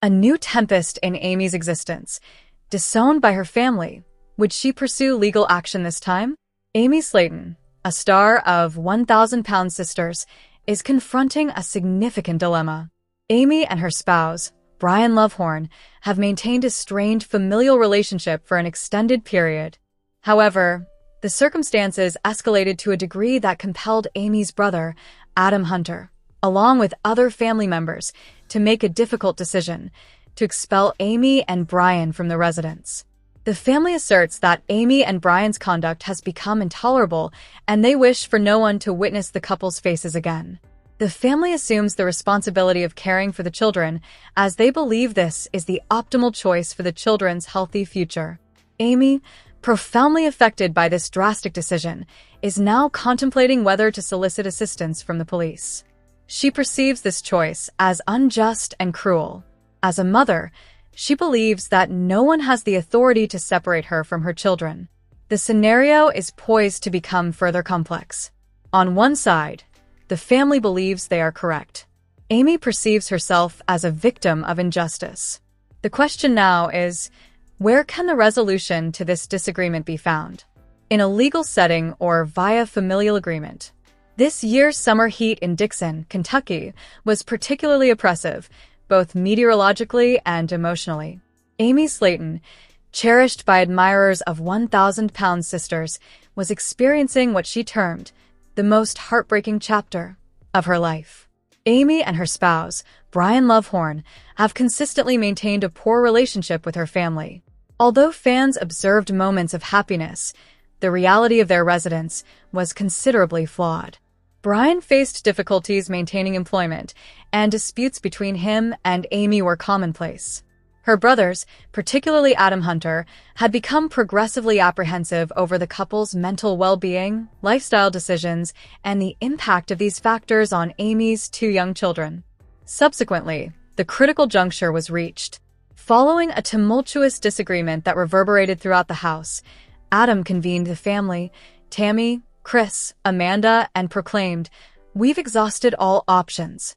A new tempest in Amy's existence. Disowned by her family, would she pursue legal action this time? Amy Slayton, a star of 1,000-Pound Sisters, is confronting a significant dilemma. Amy and her spouse, Brian Lovvorn, have maintained a strained familial relationship for an extended period. However, the circumstances escalated to a degree that compelled Amy's brother, Adam Hunter, along with other family members, to make a difficult decision to expel Amy and Brian from the residence. The family asserts that Amy and Brian's conduct has become intolerable, and they wish for no one to witness the couple's faces again. The family assumes the responsibility of caring for the children, as they believe this is the optimal choice for the children's healthy future. Amy, profoundly affected by this drastic decision, is now contemplating whether to solicit assistance from the police. She perceives this choice as unjust and cruel. As a mother, she believes that no one has the authority to separate her from her children. The scenario is poised to become further complex. On one side, the family believes they are correct. Amy perceives herself as a victim of injustice. The question now is, where can the resolution to this disagreement be found? In a legal setting or via familial agreement? This year's summer heat in Dixon, Kentucky, was particularly oppressive, both meteorologically and emotionally. Amy Slayton, cherished by admirers of 1,000-Pound Sisters, was experiencing what she termed the most heartbreaking chapter of her life. Amy and her spouse, Brian Lovvorn, have consistently maintained a poor relationship with her family. Although fans observed moments of happiness, the reality of their residence was considerably flawed. Brian faced difficulties maintaining employment, and disputes between him and Amy were commonplace. Her brothers, particularly Adam Hunter, had become progressively apprehensive over the couple's mental well-being, lifestyle decisions, and the impact of these factors on Amy's two young children. Subsequently, the critical juncture was reached. Following a tumultuous disagreement that reverberated throughout the house, Adam convened the family, Tammy, Chris, Amanda, and proclaimed, "We've exhausted all options.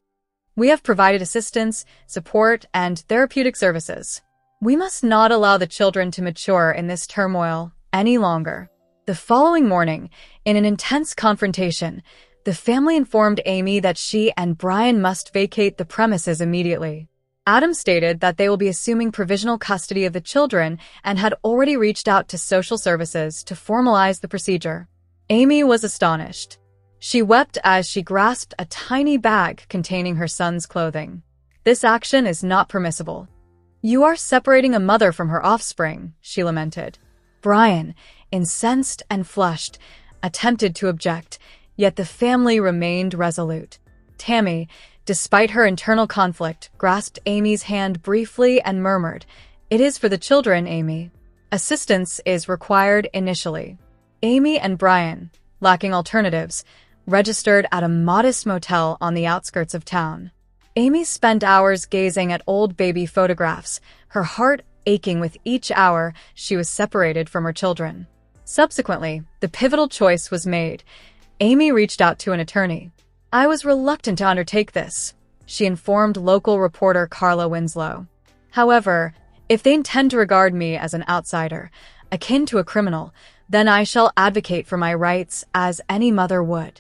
We have provided assistance, support, and therapeutic services. We must not allow the children to mature in this turmoil any longer." The following morning, in an intense confrontation, the family informed Amy that she and Brian must vacate the premises immediately. Adam stated that they will be assuming provisional custody of the children and had already reached out to social services to formalize the procedure. Amy was astonished. She wept as she grasped a tiny bag containing her son's clothing. "This action is not permissible. You are separating a mother from her offspring," she lamented. Brian, incensed and flushed, attempted to object, yet the family remained resolute. Tammy, despite her internal conflict, grasped Amy's hand briefly and murmured, "It is for the children, Amy. Assistance is required initially." Amy and Brian, lacking alternatives, registered at a modest motel on the outskirts of town. Amy spent hours gazing at old baby photographs, her heart aching with each hour she was separated from her children. Subsequently, the pivotal choice was made. Amy reached out to an attorney. "I was reluctant to undertake this," she informed local reporter Carla Winslow. "However, if they intend to regard me as an outsider, akin to a criminal, then I shall advocate for my rights as any mother would."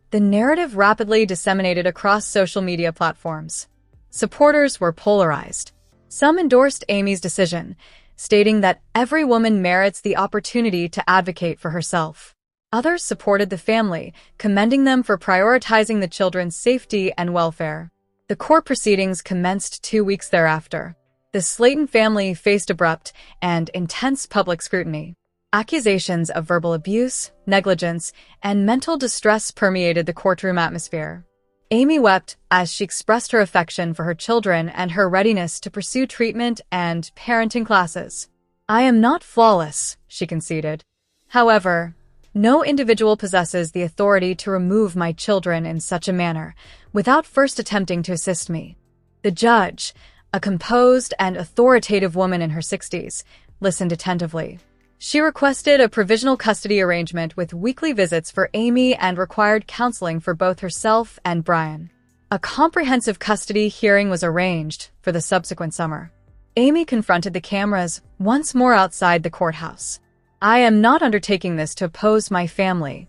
The narrative rapidly disseminated across social media platforms. Supporters were polarized. Some endorsed Amy's decision, stating that every woman merits the opportunity to advocate for herself. Others supported the family, commending them for prioritizing the children's safety and welfare. The court proceedings commenced 2 weeks thereafter. The Slayton family faced abrupt and intense public scrutiny. Accusations of verbal abuse, negligence, and mental distress permeated the courtroom atmosphere. Amy wept as she expressed her affection for her children and her readiness to pursue treatment and parenting classes. "I am not flawless," she conceded. "However, no individual possesses the authority to remove my children in such a manner without first attempting to assist me." The judge, a composed and authoritative woman in her 60s, listened attentively. She requested a provisional custody arrangement with weekly visits for Amy and required counseling for both herself and Brian. A comprehensive custody hearing was arranged for the subsequent summer. Amy confronted the cameras once more outside the courthouse. "I am not undertaking this to oppose my family.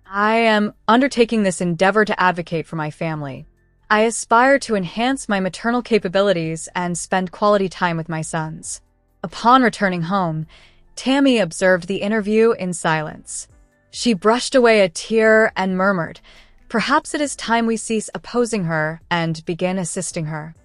I am undertaking this endeavor to advocate for my family. I aspire to enhance my maternal capabilities and spend quality time with my sons." Upon returning home, Tammy observed the interview in silence. She brushed away a tear and murmured, "Perhaps it is time we cease opposing her and begin assisting her."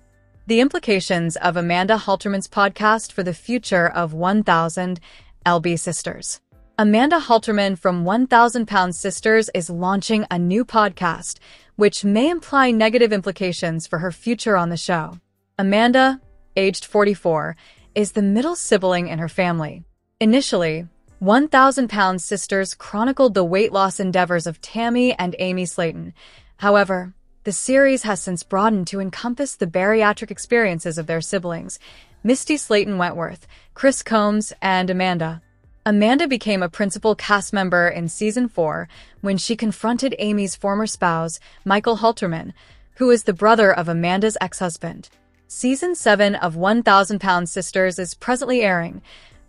The implications of Amanda Halterman's podcast for the future of 1000 LB Sisters. Amanda Halterman from 1000 Pound Sisters is launching a new podcast, which may imply negative implications for her future on the show. Amanda, aged 44, is the middle sibling in her family. Initially, 1000 Pound Sisters chronicled the weight loss endeavors of Tammy and Amy Slayton. However, the series has since broadened to encompass the bariatric experiences of their siblings, Misty Slayton Wentworth, Chris Combs, and Amanda. Amanda became a principal cast member in Season 4 when she confronted Amy's former spouse, Michael Halterman, who is the brother of Amanda's ex-husband. Season 7 of 1000 Pound Sisters is presently airing,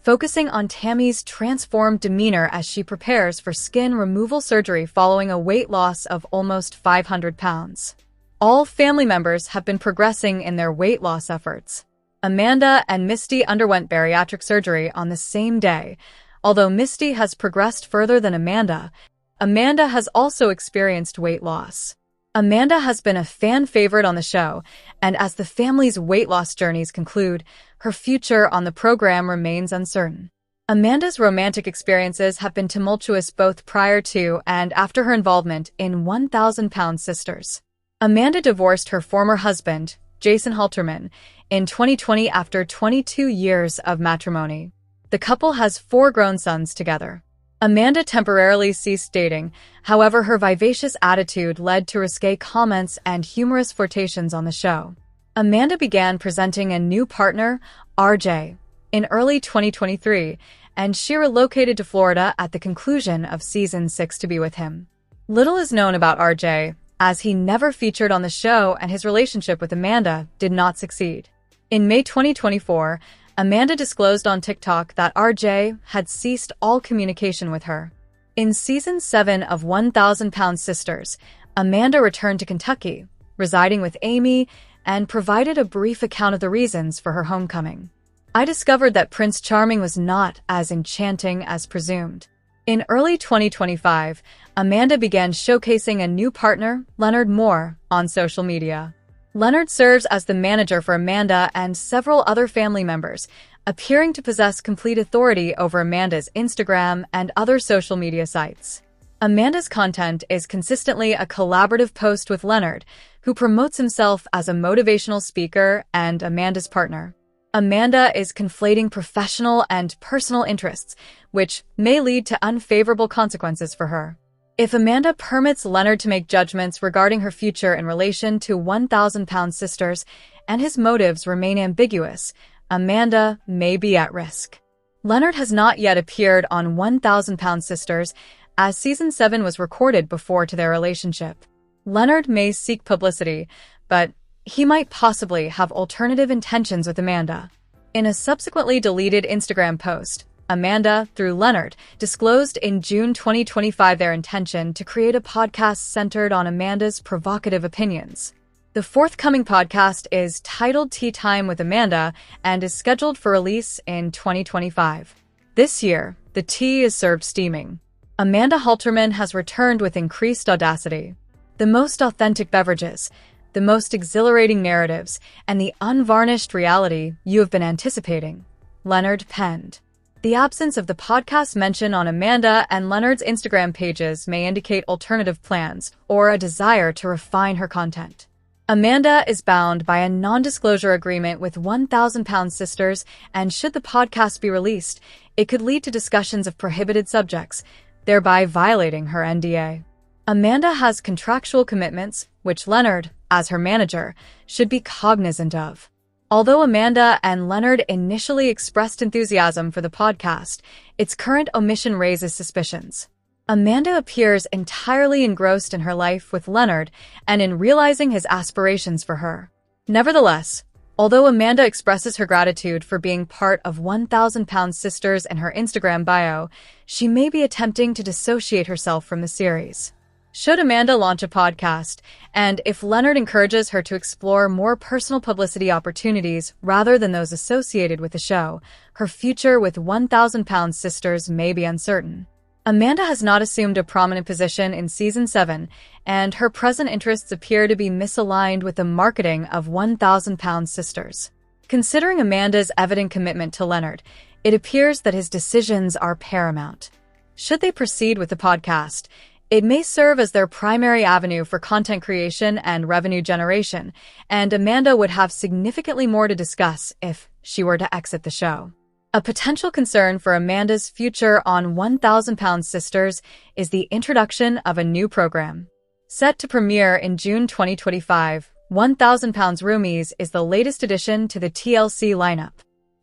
focusing on Tammy's transformed demeanor as she prepares for skin removal surgery following a weight loss of almost 500 pounds. All family members have been progressing in their weight loss efforts. Amanda and Misty underwent bariatric surgery on the same day. Although Misty has progressed further than Amanda, Amanda has also experienced weight loss. Amanda has been a fan favorite on the show, and as the family's weight loss journeys conclude, her future on the program remains uncertain. Amanda's romantic experiences have been tumultuous both prior to and after her involvement in 1000 Pound Sisters. Amanda divorced her former husband, Jason Halterman, in 2020 after 22 years of matrimony. The couple has 4 grown sons together. Amanda temporarily ceased dating, however her vivacious attitude led to risque comments and humorous flirtations on the show. Amanda began presenting a new partner, RJ, in early 2023, and she relocated to Florida at the conclusion of Season 6 to be with him. Little is known about RJ, as he never featured on the show and his relationship with Amanda did not succeed. In May 2024, Amanda disclosed on TikTok that RJ had ceased all communication with her. In Season 7 of 1000 Pound Sisters, Amanda returned to Kentucky, residing with Amy, and provided a brief account of the reasons for her homecoming. "I discovered that Prince Charming was not as enchanting as presumed." In early 2025, Amanda began showcasing a new partner, Leonard Moore, on social media. Leonard serves as the manager for Amanda and several other family members, appearing to possess complete authority over Amanda's Instagram and other social media sites. Amanda's content is consistently a collaborative post with Leonard, who promotes himself as a motivational speaker and Amanda's partner. Amanda is conflating professional and personal interests, which may lead to unfavorable consequences for her. If Amanda permits Leonard to make judgments regarding her future in relation to 1000 Pound Sisters and his motives remain ambiguous, Amanda may be at risk. Leonard has not yet appeared on 1000 Pound Sisters, as Season 7 was recorded before to their relationship. Leonard may seek publicity, but he might possibly have alternative intentions with Amanda. In a subsequently deleted Instagram post, Amanda, through Leonard, disclosed in June 2025 their intention to create a podcast centered on Amanda's provocative opinions. The forthcoming podcast is titled Tea Time with Amanda and is scheduled for release in 2025. This year, the tea is served steaming. Amanda Halterman has returned with increased audacity. The most authentic beverages, the most exhilarating narratives, and the unvarnished reality you have been anticipating, Leonard penned. The absence of the podcast mention on Amanda and Leonard's Instagram pages may indicate alternative plans or a desire to refine her content. Amanda is bound by a non-disclosure agreement with 1000 Pound Sisters, and should the podcast be released, it could lead to discussions of prohibited subjects, thereby violating her NDA. Amanda has contractual commitments, which Leonard, as her manager, should be cognizant of. Although Amanda and Leonard initially expressed enthusiasm for the podcast, its current omission raises suspicions. Amanda appears entirely engrossed in her life with Leonard and in realizing his aspirations for her. Nevertheless, although Amanda expresses her gratitude for being part of 1,000 Sisters in her Instagram bio, she may be attempting to dissociate herself from the series. Should Amanda launch a podcast, and if Leonard encourages her to explore more personal publicity opportunities rather than those associated with the show, her future with 1,000 Sisters may be uncertain. Amanda has not assumed a prominent position in Season 7, and her present interests appear to be misaligned with the marketing of 1,000 Sisters. Considering Amanda's evident commitment to Leonard, it appears that his decisions are paramount. Should they proceed with the podcast, it may serve as their primary avenue for content creation and revenue generation, and Amanda would have significantly more to discuss if she were to exit the show. A potential concern for Amanda's future on 1,000 Sisters is the introduction of a new program. Set to premiere in June 2025, 1,000 Roomies is the latest addition to the TLC lineup.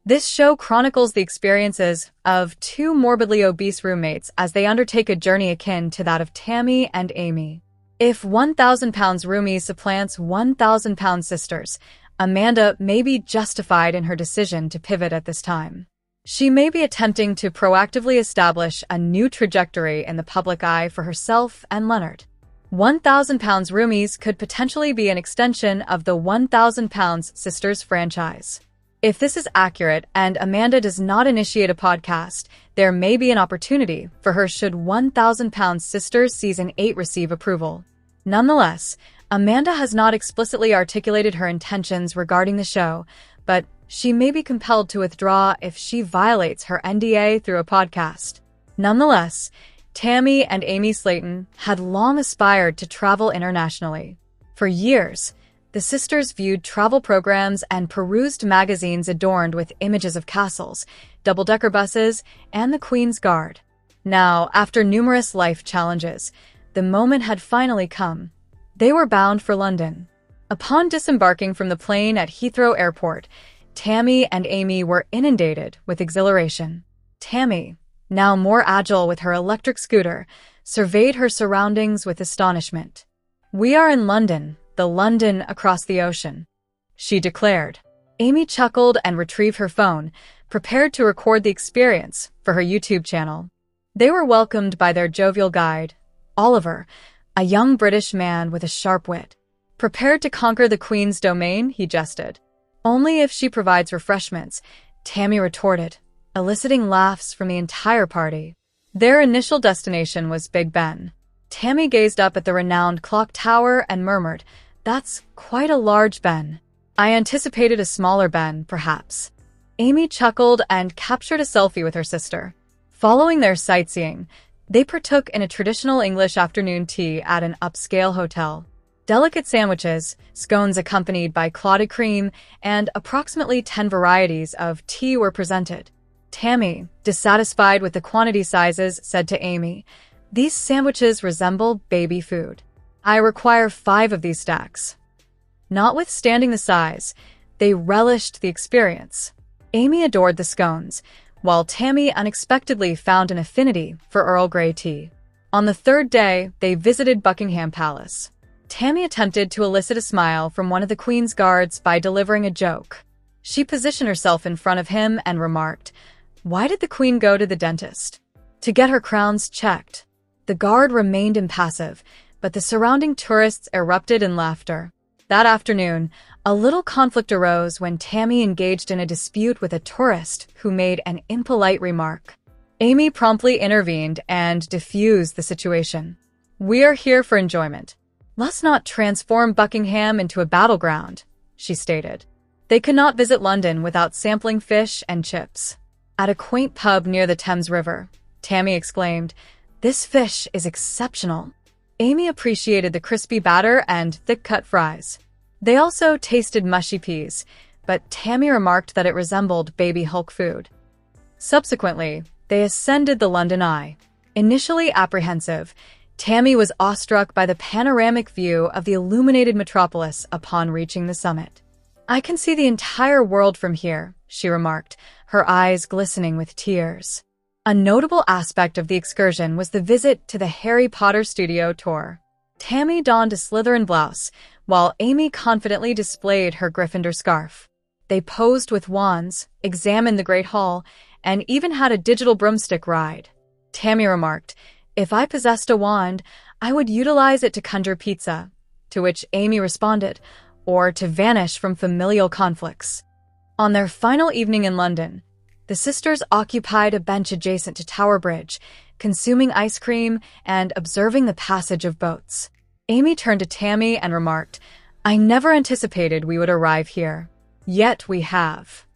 This show chronicles the experiences of two morbidly obese roommates as they undertake a journey akin to that of Tammy and Amy. If 1,000 Roomies supplants 1,000 Sisters, Amanda may be justified in her decision to pivot at this time. She may be attempting to proactively establish a new trajectory in the public eye for herself and Leonard. 1,000 Roomies could potentially be an extension of the 1,000 Sisters franchise. If this is accurate and Amanda does not initiate a podcast, there may be an opportunity for her should 1,000 Sisters Season 8 receive approval. Nonetheless, Amanda has not explicitly articulated her intentions regarding the show, but she may be compelled to withdraw if she violates her NDA through a podcast. Nonetheless, Tammy and Amy Slayton had long aspired to travel internationally. For years, the sisters viewed travel programs and perused magazines adorned with images of castles, double-decker buses, and the Queen's Guard. Now, after numerous life challenges, the moment had finally come. They were bound for London. Upon disembarking from the plane at Heathrow Airport, Tammy and Amy were inundated with exhilaration. Tammy, now more agile with her electric scooter, surveyed her surroundings with astonishment. "We are in London, the London across the ocean," she declared. Amy chuckled and retrieved her phone, prepared to record the experience for her YouTube channel. They were welcomed by their jovial guide, Oliver, a young British man with a sharp wit. "Prepared to conquer the Queen's domain?" he jested. "Only if she provides refreshments," Tammy retorted, eliciting laughs from the entire party. Their initial destination was Big Ben. Tammy gazed up at the renowned clock tower and murmured, "That's quite a large Ben. I anticipated a smaller Ben, perhaps." Amy chuckled and captured a selfie with her sister. Following their sightseeing, they partook in a traditional English afternoon tea at an upscale hotel. Delicate sandwiches, scones accompanied by clotted cream, and approximately 10 varieties of tea were presented. Tammy, dissatisfied with the quantity sizes, said to Amy, "These sandwiches resemble baby food. I require 5 of these stacks." Notwithstanding the size, they relished the experience. Amy adored the scones, while Tammy unexpectedly found an affinity for Earl Grey tea. On the third day, they visited Buckingham Palace. Tammy attempted to elicit a smile from one of the Queen's Guards by delivering a joke. She positioned herself in front of him and remarked, "Why did the Queen go to the dentist?" "To get her crowns checked." The guard remained impassive, but the surrounding tourists erupted in laughter. That afternoon, a little conflict arose when Tammy engaged in a dispute with a tourist who made an impolite remark. Amy promptly intervened and diffused the situation. "We are here for enjoyment. Let's not transform Buckingham into a battleground," she stated. They could not visit London without sampling fish and chips. At a quaint pub near the Thames River, Tammy exclaimed, "This fish is exceptional." Amy appreciated the crispy batter and thick-cut fries. They also tasted mushy peas, but Tammy remarked that it resembled baby Hulk food. Subsequently, they ascended the London Eye. Initially apprehensive, Tammy was awestruck by the panoramic view of the illuminated metropolis upon reaching the summit. "I can see the entire world from here," she remarked, her eyes glistening with tears. A notable aspect of the excursion was the visit to the Harry Potter studio tour. Tammy donned a Slytherin blouse, while Amy confidently displayed her Gryffindor scarf. They posed with wands, examined the Great Hall, and even had a digital broomstick ride. Tammy remarked, "If I possessed a wand, I would utilize it to conjure pizza," to which Amy responded, "or to vanish from familial conflicts." On their final evening in London, the sisters occupied a bench adjacent to Tower Bridge, consuming ice cream and observing the passage of boats. Amy turned to Tammy and remarked, "I never anticipated we would arrive here. Yet we have."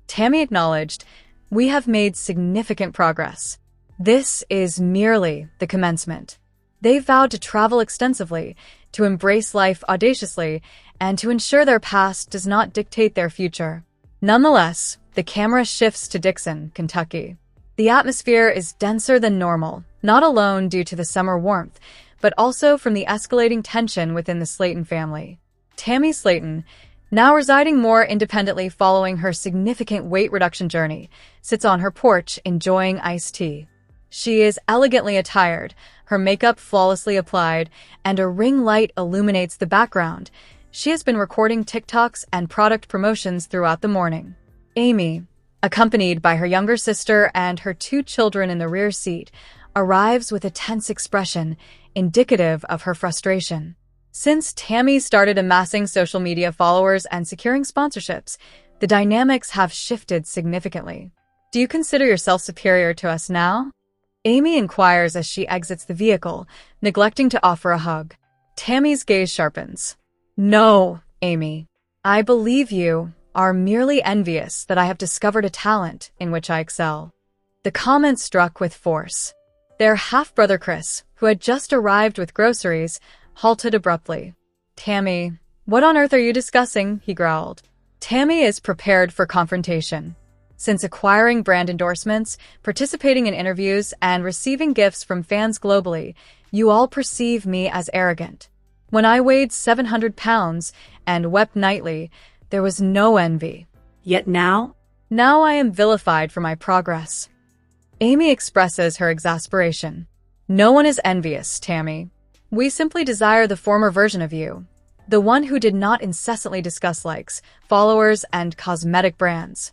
Tammy acknowledged, "We have made significant progress. This is merely the commencement." They vowed to travel extensively, to embrace life audaciously, and to ensure their past does not dictate their future. Nonetheless, the camera shifts to Dixon, Kentucky. The atmosphere is denser than normal, not alone due to the summer warmth, but also from the escalating tension within the Slayton family. Tammy Slayton, now residing more independently following her significant weight reduction journey, sits on her porch enjoying iced tea. She is elegantly attired, her makeup flawlessly applied, and a ring light illuminates the background. She has been recording TikToks and product promotions throughout the morning. Amy, accompanied by her younger sister and her 2 children in the rear seat, arrives with a tense expression, indicative of her frustration. Since Tammy started amassing social media followers and securing sponsorships, the dynamics have shifted significantly. "Do you consider yourself superior to us now?" Amy inquires as she exits the vehicle, neglecting to offer a hug. Tammy's gaze sharpens. "No, Amy. I believe you are merely envious that I have discovered a talent in which I excel." The comment struck with force. Their half-brother Chris, who had just arrived with groceries, halted abruptly. "Tammy, what on earth are you discussing?" he growled. Tammy is prepared for confrontation. Since acquiring brand endorsements, participating in interviews, and receiving gifts from fans globally, you all perceive me as arrogant. When I weighed 700 pounds and wept nightly, there was no envy. Yet now I am vilified for my progress. Amy expresses her exasperation. "No one is envious, Tammy. We simply desire the former version of you, the one who did not incessantly discuss likes, followers, and cosmetic brands."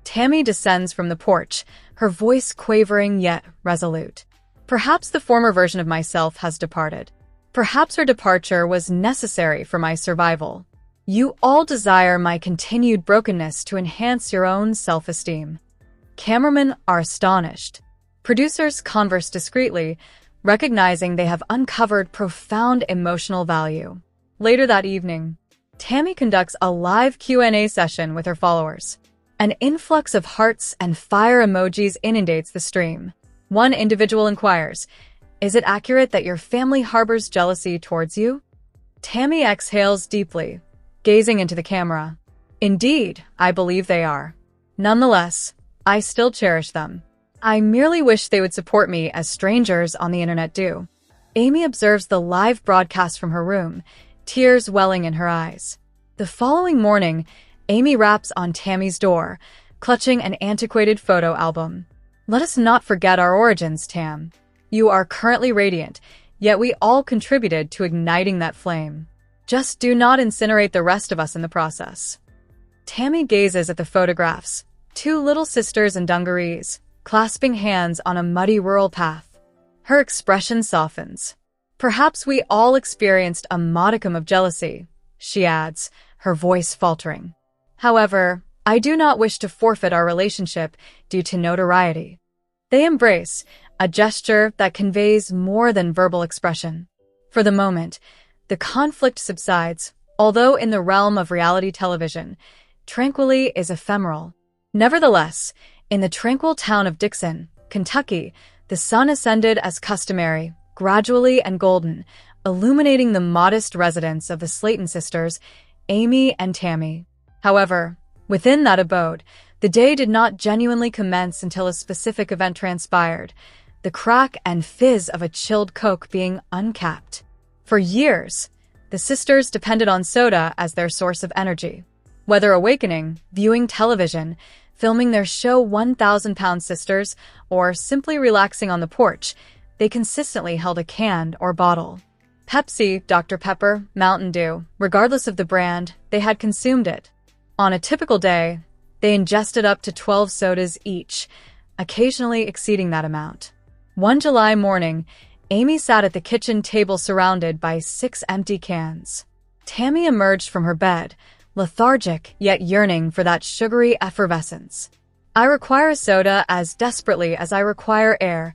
Tammy descends from the porch, her voice quavering yet resolute. "Perhaps the former version of myself has departed. Perhaps her departure was necessary for my survival. You all desire my continued brokenness to enhance your own self-esteem." Cameramen are astonished. Producers converse discreetly, recognizing they have uncovered profound emotional value. Later that evening, Tammy conducts a live Q&A session with her followers. An influx of hearts and fire emojis inundates the stream. One individual inquires, "Is it accurate that your family harbors jealousy towards you?" Tammy exhales deeply, gazing into the camera. "Indeed, I believe they are. Nonetheless, I still cherish them. I merely wish they would support me as strangers on the internet do." Amy observes the live broadcast from her room, tears welling in her eyes. The following morning, Amy raps on Tammy's door, clutching an antiquated photo album. "Let us not forget our origins, Tam. You are currently radiant, yet we all contributed to igniting that flame. Just do not incinerate the rest of us in the process." Tammy gazes at the photographs, 2 little sisters in dungarees, clasping hands on a muddy rural path. Her expression softens. "Perhaps we all experienced a modicum of jealousy," she adds, her voice faltering. "However, I do not wish to forfeit our relationship due to notoriety." They embrace, a gesture that conveys more than verbal expression. For the moment, the conflict subsides, although in the realm of reality television, tranquility is ephemeral. Nevertheless, in the tranquil town of Dixon, Kentucky, the sun ascended as customary, gradually and golden, illuminating the modest residence of the Slayton sisters, Amy and Tammy. However, within that abode, the day did not genuinely commence until a specific event transpired, the crack and fizz of a chilled Coke being uncapped. For years, the sisters depended on soda as their source of energy. Whether awakening, viewing television, filming their show 1,000-Pound Sisters, or simply relaxing on the porch, they consistently held a can or bottle. Pepsi, Dr. Pepper, Mountain Dew, regardless of the brand, they had consumed it. On a typical day, they ingested up to 12 sodas each, occasionally exceeding that amount. One July morning, Amy sat at the kitchen table surrounded by 6 empty cans. Tammy emerged from her bed, lethargic yet yearning for that sugary effervescence. "I require a soda as desperately as I require air,"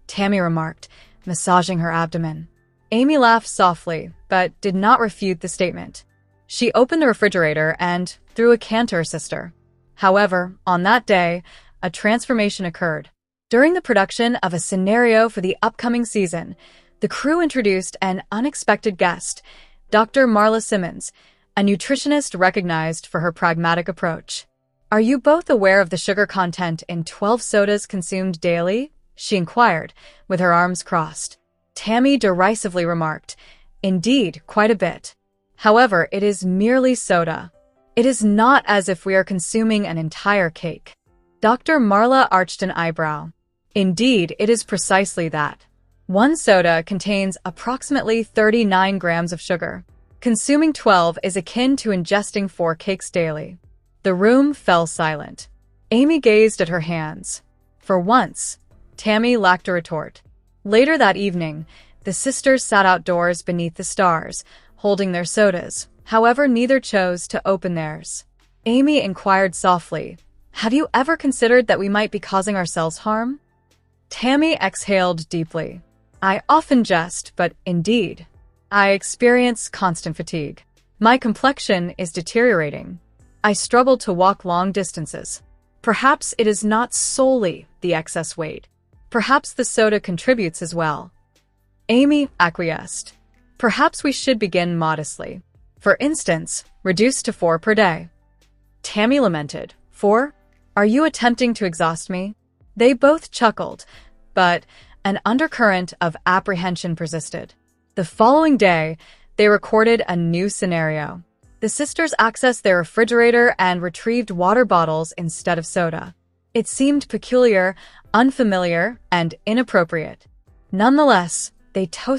Tammy remarked, massaging her abdomen. Amy laughed softly, but did not refute the statement. She opened the refrigerator and threw a can to her sister. However, on that day, a transformation occurred. During the production of a scenario for the upcoming season, the crew introduced an unexpected guest, Dr. Marla Simmons, a nutritionist recognized for her pragmatic approach. "Are you both aware of the sugar content in 12 sodas consumed daily?" she inquired, with her arms crossed. Tammy derisively remarked, "Indeed, quite a bit. However, it is merely soda. It is not as if we are consuming an entire cake." Dr. Marla arched an eyebrow. "Indeed, it is precisely that. One soda contains approximately 39 grams of sugar. Consuming 12 is akin to ingesting 4 cakes daily." The room fell silent. Amy gazed at her hands. For once, Tammy lacked a retort. Later that evening, the sisters sat outdoors beneath the stars, holding their sodas. However, neither chose to open theirs. Amy inquired softly, "Have you ever considered that we might be causing ourselves harm?" Tammy exhaled deeply. "I often jest, but indeed, I experience constant fatigue. My complexion is deteriorating. I struggle to walk long distances. Perhaps it is not solely the excess weight. Perhaps the soda contributes as well." Amy acquiesced. "Perhaps we should begin modestly. For instance, reduce to 4 per day." Tammy lamented, "4? Are you attempting to exhaust me?" They both chuckled, but an undercurrent of apprehension persisted. The following day, they recorded a new scenario. The sisters accessed their refrigerator and retrieved water bottles instead of soda. It seemed peculiar, unfamiliar, and inappropriate. Nonetheless, they toasted